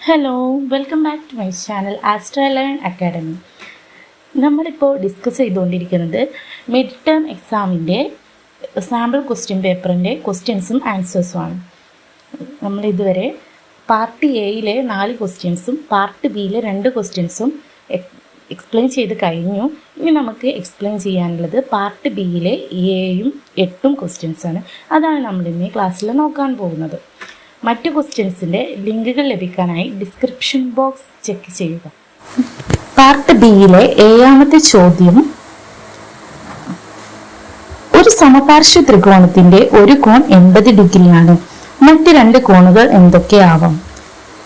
Hello, welcome back to my channel astro learn academy. നമ്മളിപ്പോൾ discuss ചെയ്തുകൊണ്ടിരിക്കുന്നത് mid term എക്സാമിൻ്റെ sample question പേപ്പറിൻ്റെ ക്വസ്റ്റ്യൻസും ആൻസേഴ്സുമാണ്. നമ്മളിതുവരെ പാർട്ട് എയിലെ 4 ക്വസ്റ്റ്യൻസും പാർട്ട് ബിയിലെ 2 ക്വസ്റ്റ്യൻസും എക്സ്പ്ലെയിൻ ചെയ്ത് കഴിഞ്ഞു. ഇനി നമുക്ക് എക്സ്പ്ലെയിൻ ചെയ്യാനുള്ളത് പാർട്ട് ബിയിലെ 7ഉം 8ഉം ക്വസ്റ്റ്യൻസാണ്. അതാണ് നമ്മളിന്ന് ക്ലാസ്സിൽ നോക്കാൻ പോകുന്നത്. മറ്റ് ക്വസ്റ്റ്യൻസിൻ്റെ ലിങ്കുകൾ ലഭിക്കാനായി ഡിസ്ക്രിപ്ഷൻ ബോക്സ് ചെക്ക് ചെയ്യുക. പാർട്ട് ബിയിലെ 7ാമത്തെ ചോദ്യം, ഒരു സമപാർശ്വ ത്രികോണത്തിന്റെ ഒരു കോൺ 80 ഡിഗ്രിയാണ്. മറ്റ് 2 കോണുകൾ എന്തൊക്കെയാവാം?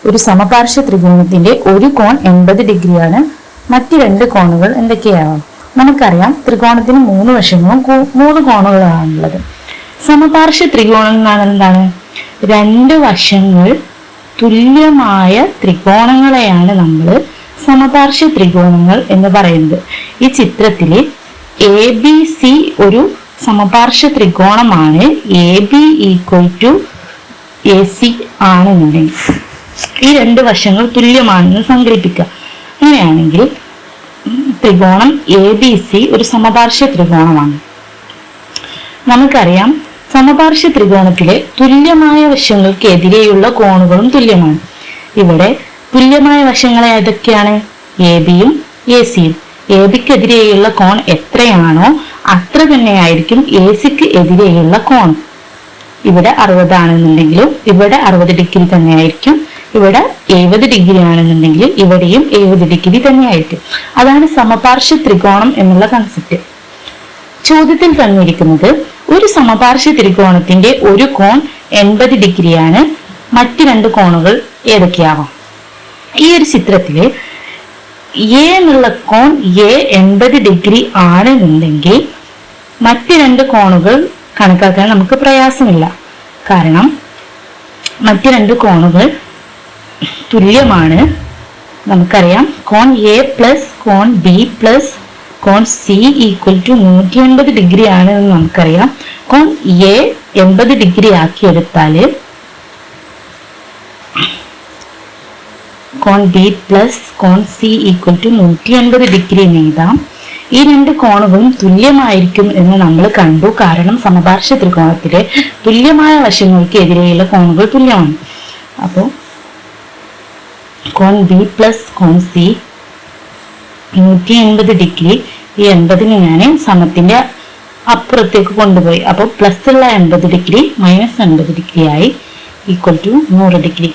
ഒരു സമപാർശ്വ ത്രികോണത്തിന്റെ ഒരു കോൺ 80 ഡിഗ്രിയാണ്. മറ്റ് 2 കോണുകൾ എന്തൊക്കെയാവാം? നമുക്കറിയാം, ത്രികോണത്തിന് 3 വശങ്ങളും 3 കോണുകളാണുള്ളത്. സമപാർശ്വ ത്രികോണം എന്നാണ് എന്താണ്? 2 വശങ്ങൾ തുല്യമായ ത്രികോണങ്ങളെയാണ് നമ്മൾ സമപാർശ്വ ത്രികോണങ്ങൾ എന്ന് പറയുന്നത്. ഈ ചിത്രത്തിൽ ABC ഒരു സമപാർശ്വ ത്രികോണമാണ്. AB = AC ആണെന്നുണ്ടെങ്കിൽ ഈ 2 വശങ്ങൾ തുല്യമാണെന്ന് സങ്കല്പിക്കുക. അങ്ങനെയാണെങ്കിൽ ത്രികോണം ABC ഒരു സമപാർശ്വ ത്രികോണമാണ്. നമുക്കറിയാം, സമപാർശ്വ ത്രികോണത്തിലെ തുല്യമായ വശങ്ങൾക്ക് എതിരെയുള്ള കോണുകളും തുല്യമാണ്. ഇവിടെ തുല്യമായ വശങ്ങൾ ഏതൊക്കെയാണ്? ABയും AC-യും. ABക്കെതിരെയുള്ള കോൺ എത്രയാണോ അത്ര തന്നെയായിരിക്കും AC-ക്ക് എതിരെയുള്ള കോൺ. ഇവിടെ 60 ആണെന്നുണ്ടെങ്കിലും ഇവിടെ 60 ഡിഗ്രി തന്നെയായിരിക്കും. ഇവിടെ 70 ഡിഗ്രി ആണെന്നുണ്ടെങ്കിൽ ഇവിടെയും 70 ഡിഗ്രി തന്നെയായിരിക്കും. അതാണ് സമപാർശ്വ ത്രികോണം എന്നുള്ള കൺസെപ്റ്റ്. ചോദ്യത്തിൽ തന്നിരിക്കുന്നത്, ഒരു സമപാർശ്വ ത്രികോണത്തിന്റെ ഒരു കോൺ 80 ഡിഗ്രിയാണ്. മറ്റ് 2 കോണുകൾ ഏതൊക്കെയാവാം? ഈ ഒരു ചിത്രത്തില് A എന്നുള്ള കോൺ 80 ഡിഗ്രി ആണെന്നുണ്ടെങ്കിൽ മറ്റ് 2 കോണുകൾ കണക്കാക്കാൻ നമുക്ക് പ്രയാസമില്ല. കാരണം മറ്റ് 2 കോണുകൾ തുല്യമാണ്. നമുക്കറിയാം, കോൺ A പ്ലസ് കോൺ B പ്ലസ് കോൺ C = 180 ഡിഗ്രി ആണ് എന്ന് നമുക്കറിയാം. കോൺ A 80 ഡിഗ്രി ആക്കിയെടുത്താൽ കോൺ B പ്ലസ് കോൺ C = 180 ഡിഗ്രി എന്ന് എഴുതാം. ഈ 2 കോണുകളും തുല്യമായിരിക്കും എന്ന് നമ്മൾ കണ്ടു. കാരണം സമപാർശ്വ ത്രികോണത്തിലെ തുല്യമായ വശങ്ങൾക്ക് എതിരെയുള്ള കോണുകൾ തുല്യമാണ്. അപ്പോൾ കോൺ B പ്ലസ് കോൺ C 180 ഡിഗ്രി. ഈ 80ന് ഞാൻ സമത്തിന്റെ അപ്പുറത്തേക്ക് കൊണ്ടുപോയി. അപ്പോൾ പ്ലസ് ഉള്ള 80 ഡിഗ്രി മൈനസ് 80 ഡിഗ്രി ആയി = 100 ഡിഗ്രി.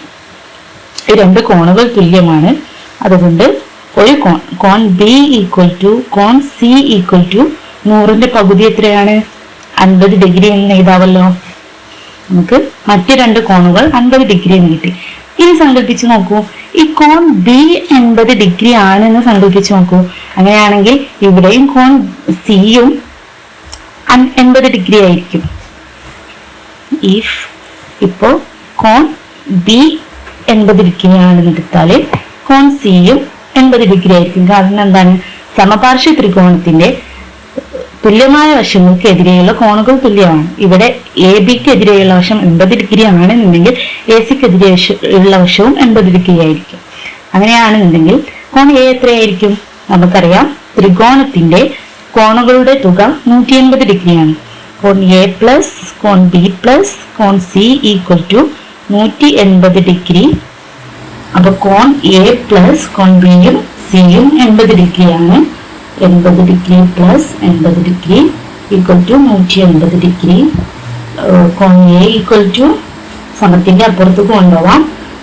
ഈ 2 കോണുകൾ തുല്യമാണ്. അതുകൊണ്ട് ഒരു കോൺ B = കോൺ C = 100ന്റെ പകുതി എത്രയാണ്? 50 ഡിഗ്രി എന്ന് എഴുതാവല്ലോ. നമുക്ക് മറ്റ് 2 കോണുകൾ 50 ഡിഗ്രി എന്ന് കിട്ടി. ഇനി സങ്കല്പിച്ച് നോക്കൂ, ഈ കോൺ B 80 ഡിഗ്രി ആണെന്ന് സങ്കല്പിച്ച് നോക്കൂ. അങ്ങനെയാണെങ്കിൽ ഇവിടെയും കോൺ സിയും 80 ഡിഗ്രി ആയിരിക്കും. ഇപ്പോ കോൺ B 80 ഡിഗ്രി ആണെന്ന് എടുത്താൽ കോൺ സിയും 80 ഡിഗ്രി ആയിരിക്കും. കാരണം എന്താണ്? സമപാർശ്വ ത്രികോണത്തിന്റെ തുല്യമായ വശങ്ങൾക്ക് എതിരെയുള്ള കോണുകൾ തുല്യമാണ്. ഇവിടെ ABക്ക് എതിരെയുള്ള വശം 80 ഡിഗ്രി ആണെന്നുണ്ടെങ്കിൽ AC-ക്ക് എതിരെയുള്ള വശവും 80 ഡിഗ്രി ആയിരിക്കും. അങ്ങനെയാണെന്നുണ്ടെങ്കിൽ കോൺ A എത്രയായിരിക്കും? നമുക്കറിയാം, ത്രികോണത്തിന്റെ കോണുകളുടെ തുക 180 ഡിഗ്രിയാണ്. കോൺ A പ്ലസ് കോൺ B പ്ലസ് കോൺ C = 180 ഡിഗ്രി. അപ്പൊ കോൺ A പ്ലസ് കോൺ Bയും Cയും 80 ഡിഗ്രിയാണ്. 80 ഡിഗ്രി പ്ലസ് 80 ഡിഗ്രി = 180 ഡിഗ്രി. കോൺ A = സമത്തിന്റെ അപ്പുറത്തേക്ക് കൊണ്ടുപോവാം.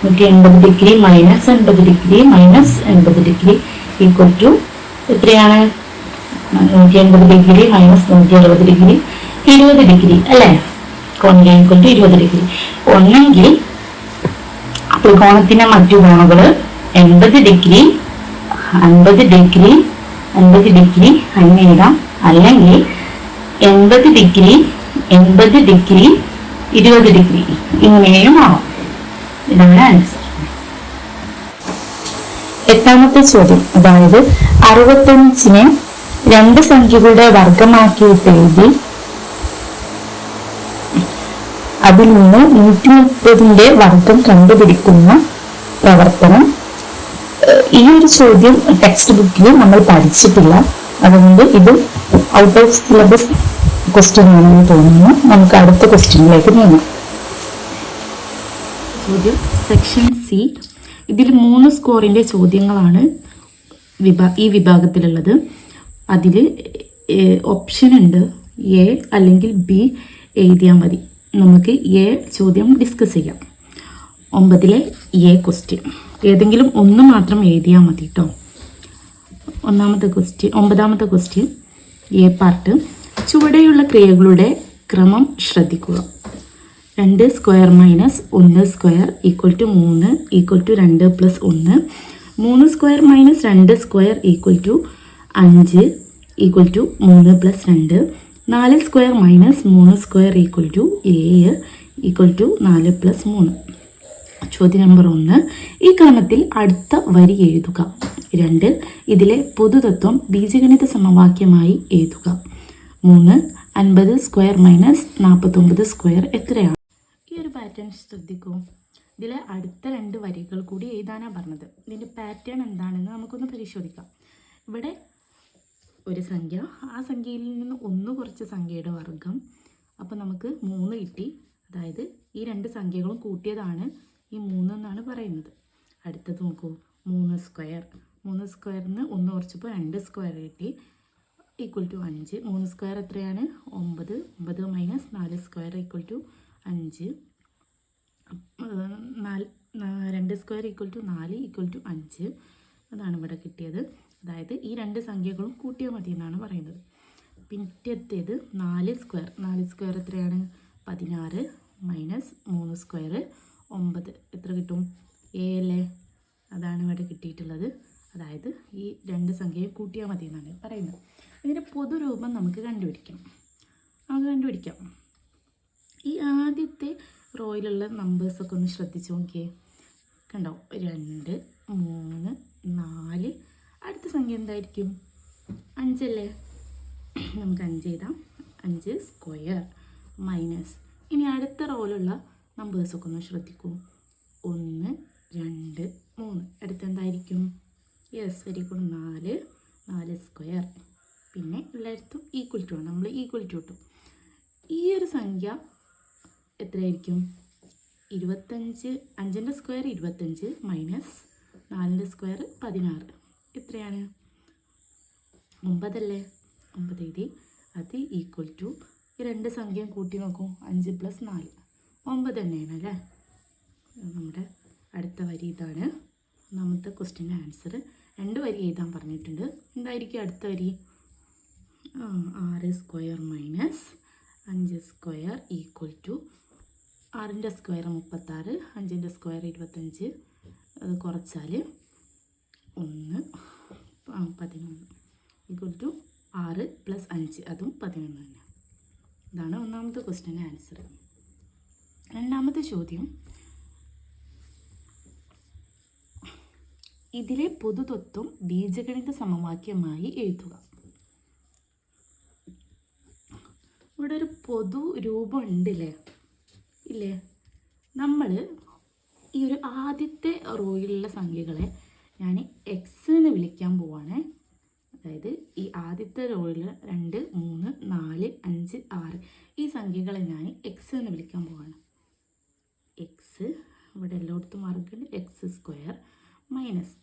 180 degree minus 80 degree minus 80 degree = എത്രയാണ്? 180 ഡിഗ്രി മൈനസ് 160 ഡിഗ്രി 20 ഡിഗ്രി അല്ലേ? കോൺ A = 20 ഡിഗ്രി. ഒന്നെങ്കിൽ ത്രികോണത്തിന്റെ മറ്റു കോണുകൾ 80 ഡിഗ്രി 50 ഡിഗ്രി 50 ഡിഗ്രി അങ്ങനെ എഴുതാം. അല്ലെങ്കിൽ 80 ഡിഗ്രി 80 ഡിഗ്രി 20 ഡിഗ്രി ഇങ്ങനെയും ആവാം. ഇതാണ് ആൻസർ. 8ാമത്തെ ചോദ്യം, അതായത് 65നെ 2 സംഖ്യകളുടെ വർഗമാക്കിയിട്ട് എഴുതി അതിൽ നിന്ന് 130ന്റെ വർഗം കണ്ടുപിടിക്കുന്ന പ്രവർത്തനം. ഈ ഒരു ചോദ്യം ടെക്സ്റ്റ് ബുക്കിൽ നമ്മൾ പഠിച്ചിട്ടില്ല, അതുകൊണ്ട് ഇത് ഔട്ട് ഓഫ് സിലബസ് ക്വസ്റ്റ്യൻ ആണെന്ന് തോന്നുന്നു. നമുക്ക് അടുത്ത ക്വസ്റ്റ്യനിലേക്ക് നീങ്ങാം. ചോദ്യം സെക്ഷൻ സി. ഇതിൽ 3 സ്കോറിന്റെ ചോദ്യങ്ങളാണ് ഈ വിഭാഗത്തിലുള്ളത്. അതിൽ ഓപ്ഷൻ ഉണ്ട്, എ അല്ലെങ്കിൽ ബി എഴുതിയാൽ മതി. നമുക്ക് എ ചോദ്യം ഡിസ്കസ് ചെയ്യാം. 9 എ ക്വസ്റ്റ്യൻ ഏതെങ്കിലും ഒന്ന് മാത്രം എഴുതിയാൽ മതി കേട്ടോ. 9 ക്വസ്റ്റ്യൻ എ പാർട്ട്. ചുവടെയുള്ള ക്രിയകളുടെ ക്രമം ശ്രദ്ധിക്കുക. 2 square minus 1 square equal to 3 equal to 2 plus 1. 3 square minus 2 square equal to 5 equal to 3 plus 2. 4 square minus 3 square equal to 7 equal to 4 plus 3. ചോദ്യം നമ്പർ 1. ഈ ക്രമത്തിൽ അടുത്ത വരി എഴുതുക. 2. ഇതിലെ പൊതുതത്വം ബീജഗണിത സമവാക്യമായി എഴുതുക. 3. 50 സ്ക്വയർ മൈനസ് 49 സ്ക്വയർ എത്രയാണ്? ഈ ഒരു പാറ്റേൺ ശ്രദ്ധിക്കൂ. ഇതിലെ അടുത്ത 2 വരികൾ കൂടി എഴുതാനാണ് പറഞ്ഞത്. ഇതിൻ്റെ പാറ്റേൺ എന്താണെന്ന് നമുക്കൊന്ന് പരിശോധിക്കാം. ഇവിടെ ഒരു സംഖ്യ, ആ സംഖ്യയിൽ നിന്ന് 1 കുറച്ച് സംഖ്യയുടെ വർഗം. അപ്പോൾ നമുക്ക് 3 കിട്ടി. അതായത് ഈ 2 സംഖ്യകളും കൂട്ടിയതാണ് ഈ 3 എന്നാണ് പറയുന്നത്. അടുത്തത് നോക്കൂ, 3 സ്ക്വയർ. 3 സ്ക്വയറിന് 1 കുറച്ചപ്പോൾ 2 സ്ക്വയർ കിട്ടി ഈക്വൽ ടു 5. 3 സ്ക്വയർ എത്രയാണ്? 9. 9 minus 4 square equal to 5. 2 square equal to 4 equal to 5. അതാണ് ഇവിടെ കിട്ടിയത്. അതായത് ഈ 2 സംഖ്യകളും കൂട്ടിയാൽ മതി എന്നാണ് പറയുന്നത്. പിന്നത്തേത് 4 സ്ക്വയർ. 4 സ്ക്വയർ എത്രയാണ്? 16 മൈനസ് 3 സ്ക്വയർ 9. എത്ര കിട്ടും? 7 അല്ലേ? അതാണ് ഇവിടെ കിട്ടിയിട്ടുള്ളത്. അതായത് ഈ 2 സംഖ്യയെ കൂട്ടിയാൽ മതി എന്നാണ് പറയുന്നത്. ഇതിൻ്റെ പൊതുരൂപം നമുക്ക് കണ്ടുപിടിക്കാം. ഈ ആദ്യത്തെ റോയിലുള്ള നമ്പേഴ്സൊക്കെ ഒന്ന് ശ്രദ്ധിച്ച് നോക്കിയേ. കണ്ടോ? 2, 3, 4. അടുത്ത സംഖ്യ എന്തായിരിക്കും? 5 അല്ലേ? നമുക്ക് 5 എഴുതാം. 5 സ്ക്വയർ മൈനസ്. ഇനി അടുത്ത റോയിലുള്ള നമ്പേഴ്സൊക്കെ ഒന്ന് ശ്രദ്ധിക്കൂ. 1, 2, 3. അടുത്ത എന്തായിരിക്കും? Yes, very good. 4 സ്ക്വയർ. പിന്നെ എല്ലായിടത്തും ഈക്വൽ ടു ആണ്. നമ്മൾ ഈക്വൽ ടു കിട്ടും. ഈ ഒരു സംഖ്യ എത്രയായിരിക്കും? 25. 5ൻ്റെ സ്ക്വയർ 25 മൈനസ് 4ൻ്റെ സ്ക്വയർ 16. എത്രയാണ്? 9 അല്ലേ? 9 എഴുതി. അത് ഈക്വൽ ടു ഈ 2 സംഖ്യ കൂട്ടി നോക്കൂ. 5 പ്ലസ് 4 9 തന്നെയാണ് അല്ലേ? നമ്മുടെ അടുത്ത വരി ഇതാണ്. ഒന്നാമത്തെ ക്വസ്റ്റ്യൻ്റെ ആൻസർ. 2 വരി എഴുതാൻ പറഞ്ഞിട്ടുണ്ട്. എന്തായിരിക്കും അടുത്ത വരി? 6 square minus 5 square equal to 6ൻ്റെ സ്ക്വയർ 36, 5ൻ്റെ സ്ക്വയർ 25. അത് കുറച്ചാൽ 1 11 ഈക്വൽ ടു 6 പ്ലസ് 5, അതും 11 തന്നെ. ഇതാണ് ഒന്നാമത്തെ ക്വസ്റ്റ്യൻ്റെ ആൻസർ. രണ്ടാമത്തെ ചോദ്യം. ഇതിലെ പൊതുതത്വം ബീജഗണിത സമവാക്യമായി എഴുതുക. ഇവിടെ ഒരു പൊതു രൂപം ഉണ്ടല്ലേ? ഇല്ലേ? നമ്മൾ ഈ ഒരു ആദ്യത്തെ റോയിലുള്ള സംഖ്യകളെ ഞാൻ എക്സ് എന്ന് വിളിക്കാൻ പോവാണ്. അതായത് ഈ ആദ്യത്തെ റോയിൽ 2, 3, 4, 5, 6 ഈ സംഖ്യകളെ ഞാൻ എക്സ് എന്ന് വിളിക്കാൻ പോവാണ്. എക്സ് ഇവിടെ എല്ലായിടത്തും മാർക്കുണ്ട്. എക്സ് സ്ക്വയർ മൈനസ്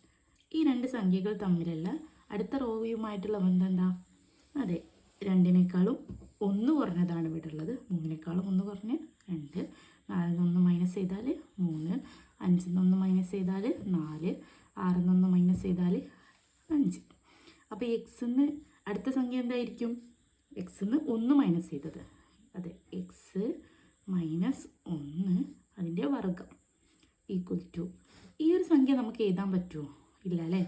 ഈ 2 സംഖ്യകൾ തമ്മിലുള്ള അടുത്ത റോയുമായിട്ടുള്ള ബന്ധം എന്താ? അതെ, 2നേക്കാളും 1 കുറഞ്ഞതാണ് ഇവിടെ ഉള്ളത്. 3നേക്കാളും 1 കുറഞ്ഞ് 2. 4-1 മൈനസ് ചെയ്താൽ 3. 5-1 മൈനസ് ചെയ്താൽ 4. 6-1 മൈനസ് ചെയ്താൽ 5. അപ്പോൾ എക്സിന്ന് അടുത്ത സംഖ്യ എന്തായിരിക്കും? എക്സിന്ന് 1 മൈനസ് ചെയ്തത്. അതെ, എക്സ് മൈനസ് 1 അതിൻ്റെ വർഗം ഈക്വൽ ടു. ഈ ഒരു സംഖ്യ നമുക്ക് എഴുതാൻ പറ്റുമോ? ഇല്ല അല്ലേ?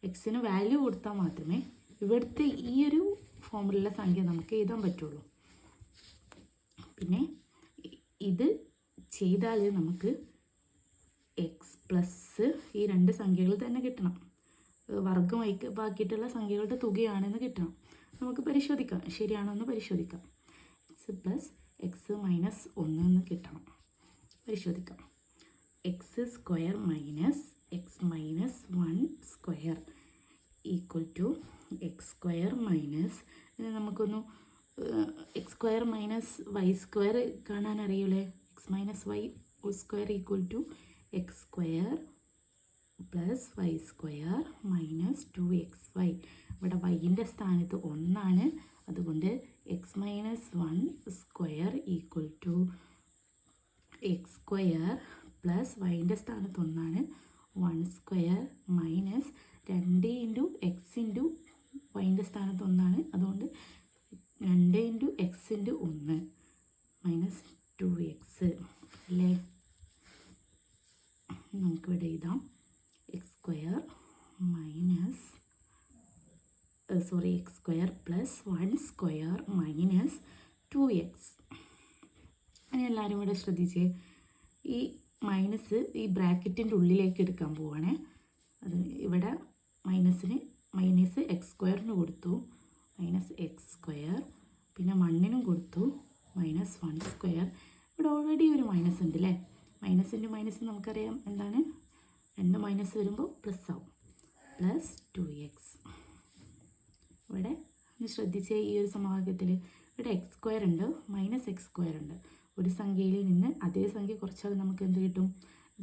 എക്സിന് വാല്യൂ കൊടുത്താൽ മാത്രമേ ഇവിടുത്തെ ഈ ഒരു ഫോമിലുള്ള സംഖ്യ നമുക്ക് എഴുതാൻ പറ്റുള്ളൂ. പിന്നെ ഇത് ചെയ്താൽ നമുക്ക് എക്സ് പ്ലസ് ഈ 2 സംഖ്യകൾ തന്നെ കിട്ടണം. വർഗം ബാക്കിയിട്ടുള്ള സംഖ്യകളുടെ തുകയാണെന്ന് കിട്ടണം. നമുക്ക് പരിശോധിക്കാം, ശരിയാണോ എന്ന് പരിശോധിക്കാം. എക്സ് പ്ലസ് എക്സ് മൈനസ് 1 എന്ന് കിട്ടണം. പരിശോധിക്കാം. X square minus x minus 1 square equal to x square minus, ഇനി നമുക്കൊന്ന് x square minus y square കാണാൻ അറിയൂലേ? X minus y square equal to x square plus y square minus 2xy. ഇവിടെ വൈൻ്റെ സ്ഥാനത്ത് 1 ആണ്, അതുകൊണ്ട് x minus 1 square equal to x square plus വൈൻ്റെ സ്ഥാനത്ത് 1 ആണ്, 1 square minus 2 into x into വൈൻ്റെ സ്ഥാനത്ത് 1 ആണ്, അതുകൊണ്ട് 2 into x into 1 minus 2x അല്ലേ? നമുക്കിവിടെ എഴുതാം X square minus X square plus 1 square minus 2x. അങ്ങനെ എല്ലാവരും ഇവിടെ ശ്രദ്ധിച്ചേ, ഈ മൈനസ് ഈ ബ്രാക്കറ്റിൻ്റെ ഉള്ളിലേക്ക് എടുക്കാൻ പോവുകയാണേ. അത് ഇവിടെ മൈനസ് എക്സ് സ്ക്വയറിന് കൊടുത്തു, മൈനസ് എക്സ് സ്ക്വയർ, പിന്നെ 1നും കൊടുത്തു മൈനസ് 1 സ്ക്വയർ. ഇവിടെ ഓൾറെഡി ഒരു മൈനസ് ഉണ്ട് അല്ലേ? മൈനസിൻ്റെ മൈനസ് നമുക്കറിയാം എന്താണ്, 2 മൈനസ് വരുമ്പോൾ പ്ലസ് ആവും, പ്ലസ് 2x. ഇവിടെ ഒന്ന് ശ്രദ്ധിച്ചേ, ഈ ഒരു സമവാക്യത്തിൽ ഇവിടെ എക്സ് സ്ക്വയർ ഉണ്ട്, മൈനസ് എക്സ് സ്ക്വയർ ഉണ്ട്. ഒരു സംഖ്യയിൽ നിന്ന് അതേ സംഖ്യ കുറച്ചാൽ നമുക്ക് എന്ത് കിട്ടും?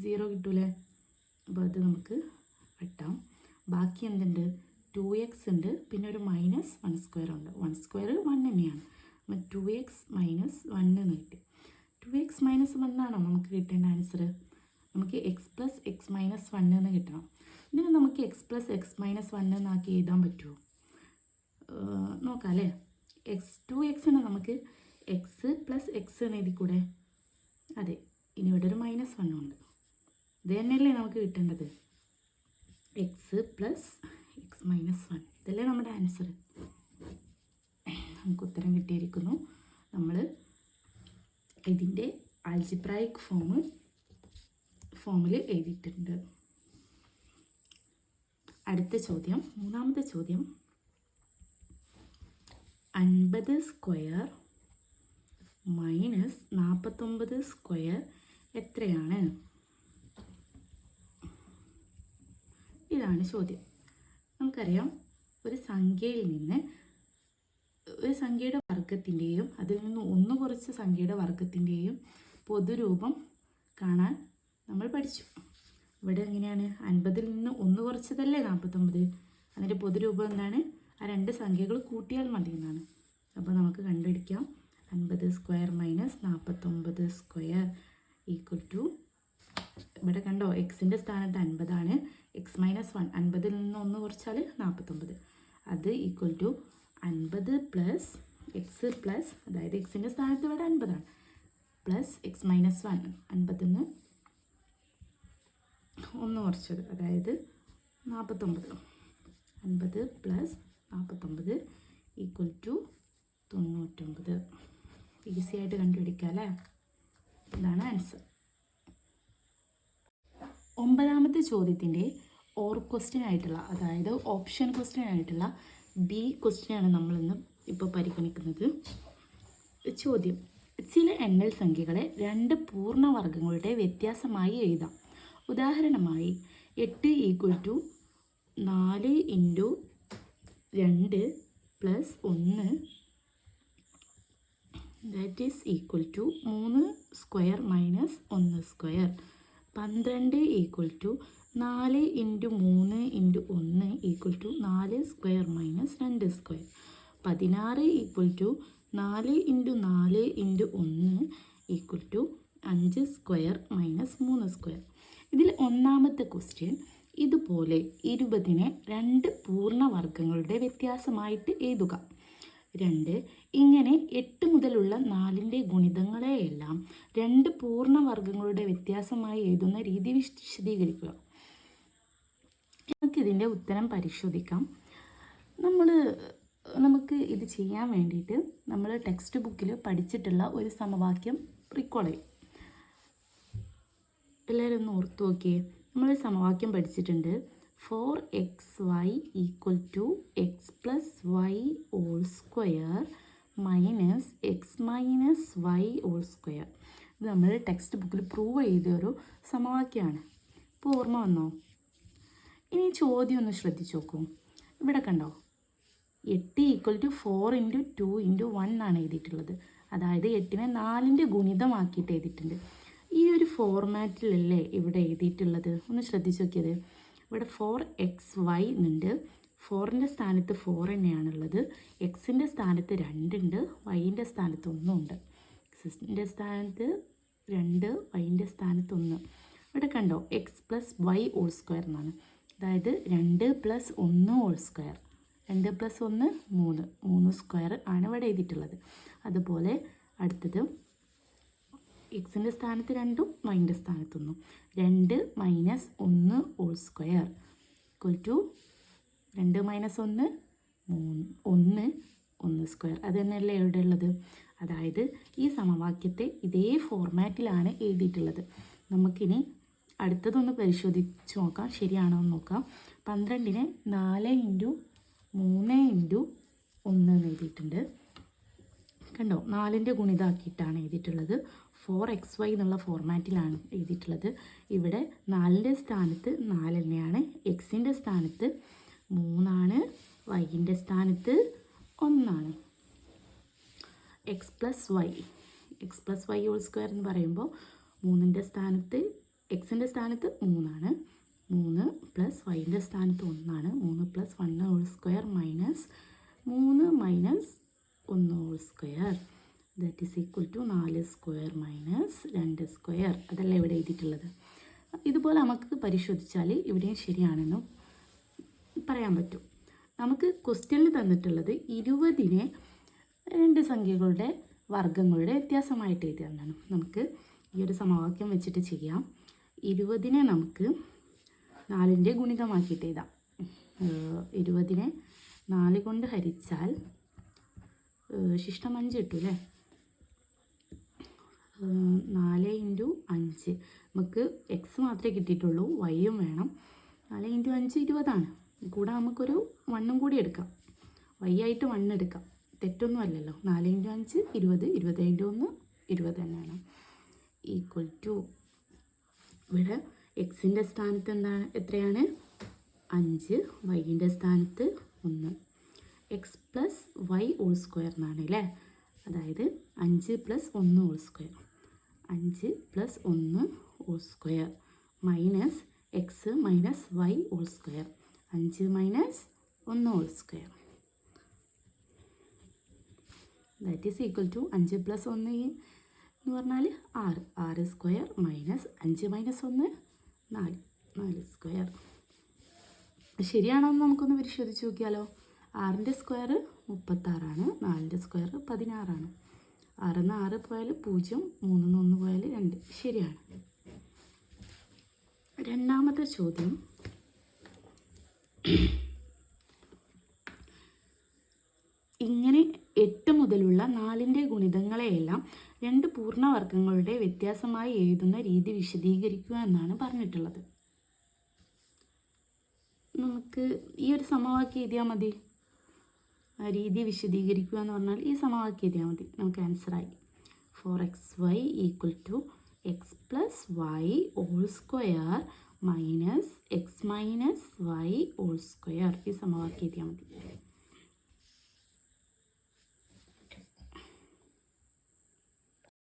0 കിട്ടൂലേ? അപ്പോൾ അത് നമുക്ക് വെട്ടാം. ബാക്കി എന്തുണ്ട്? 2x ഉണ്ട്, പിന്നെ ഒരു മൈനസ് 1 സ്ക്വയർ ഉണ്ട്. 1 സ്ക്വയർ 1 തന്നെയാണ്, അപ്പം 2x മൈനസ് 1 എന്ന് കിട്ടി. 2x മൈനസ് 1 ആണോ നമുക്ക് കിട്ടേണ്ട ആൻസർ? നമുക്ക് എക്സ് പ്ലസ് എക്സ് മൈനസ് 1 എന്ന് കിട്ടണം. ഇതിന് നമുക്ക് എക്സ് പ്ലസ് എക്സ് മൈനസ് 1 എന്നാക്കി എഴുതാൻ പറ്റുമോ? നോക്കാം അല്ലേ? 2xന് നമുക്ക് എക്സ് പ്ലസ് എക്സ് എന്ന് എഴുതി കൂടെ? അതെ, ഇനി ഇവിടെ ഒരു മൈനസ് 1 ഉണ്ട്. ഇത് തന്നെയല്ലേ നമുക്ക് കിട്ടേണ്ടത്? എക്സ് പ്ലസ് എക്സ് മൈനസ് 1, ഇതല്ലേ നമ്മുടെ ആൻസർ. നമുക്ക് ഉത്തരം കിട്ടിയിരിക്കുന്നു. നമ്മൾ ഇതിൻ്റെ ആൽജിബ്രായിക് ഫോമിൽ എഴുതിയിട്ടുണ്ട്. അടുത്ത ചോദ്യം, മൂന്നാമത്തെ ചോദ്യം, 50 സ്ക്വയർ മൈനസ് 49 സ്ക്വയർ എത്രയാണ്? ഇതാണ് ചോദ്യം. നമുക്കറിയാം, ഒരു സംഖ്യയിൽ നിന്ന് ഒരു സംഖ്യയുടെ വർഗത്തിൻ്റെയും അതിൽ നിന്ന് 1 കുറച്ച സംഖ്യയുടെ വർഗത്തിൻ്റെയും പൊതുരൂപം കാണാൻ നമ്മൾ പഠിച്ചു. ഇവിടെ എങ്ങനെയാണ്? 50ൽ നിന്ന് 1 കുറച്ചതല്ലേ 49, അതിൻ്റെ പൊതുരൂപം എന്താണ്? ആ 2 സംഖ്യകൾ കൂട്ടിയാൽ മതി എന്നാണ്. അപ്പോൾ നമുക്ക് കണ്ടുപിടിക്കാം. 50 square minus 49 square equal to, ഇവിടെ കണ്ടോ എക്സിൻ്റെ സ്ഥാനത്ത് 50 ആണ്, എക്സ് മൈനസ് 1, 50ൽ നിന്ന് 1 കുറച്ചാൽ 49, അത് equal to 50 plus x plus, അതായത് എക്സിൻ്റെ സ്ഥാനത്ത് ഇവിടെ 50 ആണ്, പ്ലസ് എക്സ് മൈനസ് 1, 50ൽ നിന്ന് 1 കുറച്ചത്, അതായത് 49. 50 പ്ലസ് 49 ഈക്വൽ ടു 99. ഈസി ആയിട്ട് കണ്ടുപിടിക്കാം അല്ലേ? ഇതാണ് ആൻസർ. 9ാമത്തെ ചോദ്യത്തിൻ്റെ ക്വസ്റ്റ്യൻ ആയിട്ടുള്ള, അതായത് ഓപ്ഷൻ ക്വസ്റ്റ്യൻ ആയിട്ടുള്ള ബി ക്വസ്റ്റ്യനാണ് നമ്മളിന്ന് ഇപ്പോൾ പരിഗണിക്കുന്നത്. ചോദ്യം, ചില എണ്ണൽ സംഖ്യകളെ 2 പൂർണ്ണവർഗങ്ങളുടെ വ്യത്യാസമായി എഴുതാം. ഉദാഹരണമായി 8 equal to 4 into 2 plus 1 that is equal to 3 square minus 1 square. 12 equal to 4 into 3 into 1 equal to 4 square minus 2 square. 16 equal to 4 into 4 into 1 equal to 5 square minus 3 square. ഇതിൽ ഒന്നാമത്തെ ക്വസ്റ്റ്യൻ ഇതുപോലെ 20നെ 2 പൂർണ്ണവർഗങ്ങളുടെ വ്യത്യാസമായിട്ട് എഴുതുക. 2 ഇങ്ങനെ 8 മുതലുള്ള 4ൻ്റെ ഗുണിതങ്ങളെയെല്ലാം 2 പൂർണ്ണവർഗങ്ങളുടെ വ്യത്യാസമായി എഴുതുന്ന രീതി വിശദീകരിക്കുക. നമുക്കിതിൻ്റെ ഉത്തരം പരിശോധിക്കാം. നമുക്ക് ഇത് ചെയ്യാൻ വേണ്ടിയിട്ട് നമ്മൾ ടെക്സ്റ്റ് ബുക്കിൽ പഠിച്ചിട്ടുള്ള ഒരു സമവാക്യം റിക്കോൾ ചെയ്യും. എല്ലാവരും ഒന്ന് ഓർത്ത് നോക്കിയേ. നമ്മൾ സമവാക്യം പഠിച്ചിട്ടുണ്ട്. 4xy equal to x plus y whole square minus x minus y whole square. ഇത് നമ്മൾ ടെക്സ്റ്റ് ബുക്കിൽ പ്രൂവ് ചെയ്തൊരു സമവാക്യമാണ്. ഇപ്പോൾ ഓർമ്മ വന്നോ? ഇനി ചോദ്യം ഒന്ന് ശ്രദ്ധിച്ച് നോക്കൂ. ഇവിടെ കണ്ടോ 8 = 4 × 2 × 1 ആണ് എഴുതിയിട്ടുള്ളത്. അതായത് 8നെ 4ൻ്റെ ഗുണിതമാക്കിയിട്ട് എഴുതിയിട്ടുണ്ട്. ഈ ഒരു ഫോർമാറ്റിലല്ലേ ഇവിടെ എഴുതിയിട്ടുള്ളത്? ഒന്ന് ശ്രദ്ധിച്ച് നോക്കിയത്. ഇവിടെ 4xy എന്നുണ്ട്. 4ൻ്റെ സ്ഥാനത്ത് 4 തന്നെയാണുള്ളത്. എക്സിൻ്റെ സ്ഥാനത്ത് 2 ഉണ്ട്. വൈൻ്റെ സ്ഥാനത്ത് 1 ഉണ്ട്. എക്സിൻ്റെ സ്ഥാനത്ത് 2, വൈൻ്റെ സ്ഥാനത്ത് 1. ഇവിടെ കണ്ടോ x+y² എന്നാണ്. അതായത് 2 + 1² 2 + 1 3 ആണ് ഇവിടെ എഴുതിയിട്ടുള്ളത്. അതുപോലെ അടുത്തത് എക്സിൻ്റെ സ്ഥാനത്ത് 2ഉം വൈൻ്റെ സ്ഥാനത്ത് 1. 2 - 1² = 2 - 1 3 1² അത് തന്നെയല്ലേ ഇവിടെ ഉള്ളത്. അതായത് ഈ സമവാക്യത്തെ ഇതേ ഫോർമാറ്റിലാണ് എഴുതിയിട്ടുള്ളത്. നമുക്കിനി അടുത്തതൊന്ന് പരിശോധിച്ച് നോക്കാം, ശരിയാണോ എന്ന് നോക്കാം. 12നെ 4 × 3 × 1 എന്ന് എഴുതിയിട്ടുണ്ട്. കണ്ടോ 4ൻ്റെ ഗുണിതാക്കിയിട്ടാണ് എഴുതിയിട്ടുള്ളത്. 4xy എന്നുള്ള ഫോർമാറ്റിലാണ് എഴുതിയിട്ടുള്ളത്. ഇവിടെ 4ൻ്റെ സ്ഥാനത്ത് 4 തന്നെയാണ്. എക്സിൻ്റെ സ്ഥാനത്ത് 3 വൈൻ്റെ സ്ഥാനത്ത് 1. x+y² എന്ന് പറയുമ്പോൾ 3ൻ്റെ സ്ഥാനത്ത് എക്സിൻ്റെ സ്ഥാനത്ത് 3 3 + വൈൻ്റെ സ്ഥാനത്ത് 1 3 + 1² - 3 - 1² ദാറ്റ് ഈസ് ഈക്വൽ ടു 4² - 2². അതല്ല ഇവിടെ എഴുതിയിട്ടുള്ളത്. ഇതുപോലെ നമുക്ക് പരിശോധിച്ചാൽ ഇവിടെയും ശരിയാണെന്നും പറയാൻ പറ്റും. നമുക്ക് ക്വസ്റ്റ്യനിൽ തന്നിട്ടുള്ളത് 20നെ 2 സംഖ്യകളുടെ വർഗ്ഗങ്ങളുടെ വ്യത്യാസമായിട്ട് എഴുതിയതാണ്. നമുക്ക് ഈ ഒരു സമവാക്യം വെച്ചിട്ട് ചെയ്യാം. 20നെ നമുക്ക് 4ൻ്റെ ഗുണിതമാക്കിയിട്ട് എഴുതാം. 20നെ 4 കൊണ്ട് ഹരിച്ചാൽ ശിഷ്ടം 5 കിട്ടും അല്ലേ. 4 × 5 നമുക്ക് എക്സ് മാത്രമേ കിട്ടിയിട്ടുള്ളൂ, വൈയും വേണം. 4 × 5 20 കൂടെ നമുക്കൊരു 1 കൂടി എടുക്കാം. വൈ ആയിട്ട് 1 എടുക്കാം, തെറ്റൊന്നും അല്ലല്ലോ. 4 × 5 20, 20 × 1 20 തന്നെയാണ്. ഈക്വൽ ടു ഇവിടെ എക്സിൻ്റെ സ്ഥാനത്ത് എത്രയാണ് 5, വൈൻ്റെ സ്ഥാനത്ത് 1. x+y² എന്നാണ് അല്ലേ. അതായത് 5 + 1² 5 + 1² minus x - y² 5 - 1² that is equal to 5 + 1 എന്ന് പറഞ്ഞാൽ 6 6² മൈനസ് 5 - 1 4 ശരിയാണോ എന്ന് നമുക്കൊന്ന് പരിശോധിച്ച് നോക്കിയാലോ. 6ൻ്റെ സ്ക്വയർ 36, 4ൻ്റെ സ്ക്വയർ 16. 6 ന്ന് 6 പോയാൽ 0, 3 ന്ന് 1 പോയാൽ 2. ശരിയാണ്. രണ്ടാമത്തെ ചോദ്യം, ഇങ്ങനെ 8 മുതലുള്ള 4ൻ്റെ ഗുണിതങ്ങളെയെല്ലാം 2 പൂർണ്ണവർഗ്ഗങ്ങളുടെ വ്യത്യാസമായി എഴുതുന്ന രീതി വിശദീകരിക്കുക എന്നാണ് പറഞ്ഞിട്ടുള്ളത്. നമുക്ക് ഈ ഒരു സമവാക്യം എഴുതിയാൽ മതി. രീതി വിശദീകരിക്കുക എന്ന് പറഞ്ഞാൽ ഈ സമവാക്യം എഴുതിയാൽ മതി. നമുക്ക് ആൻസറായി 4xy = x+y² - x - y². ഈ സമവാക്യം എഴുതിയാൽ മതി.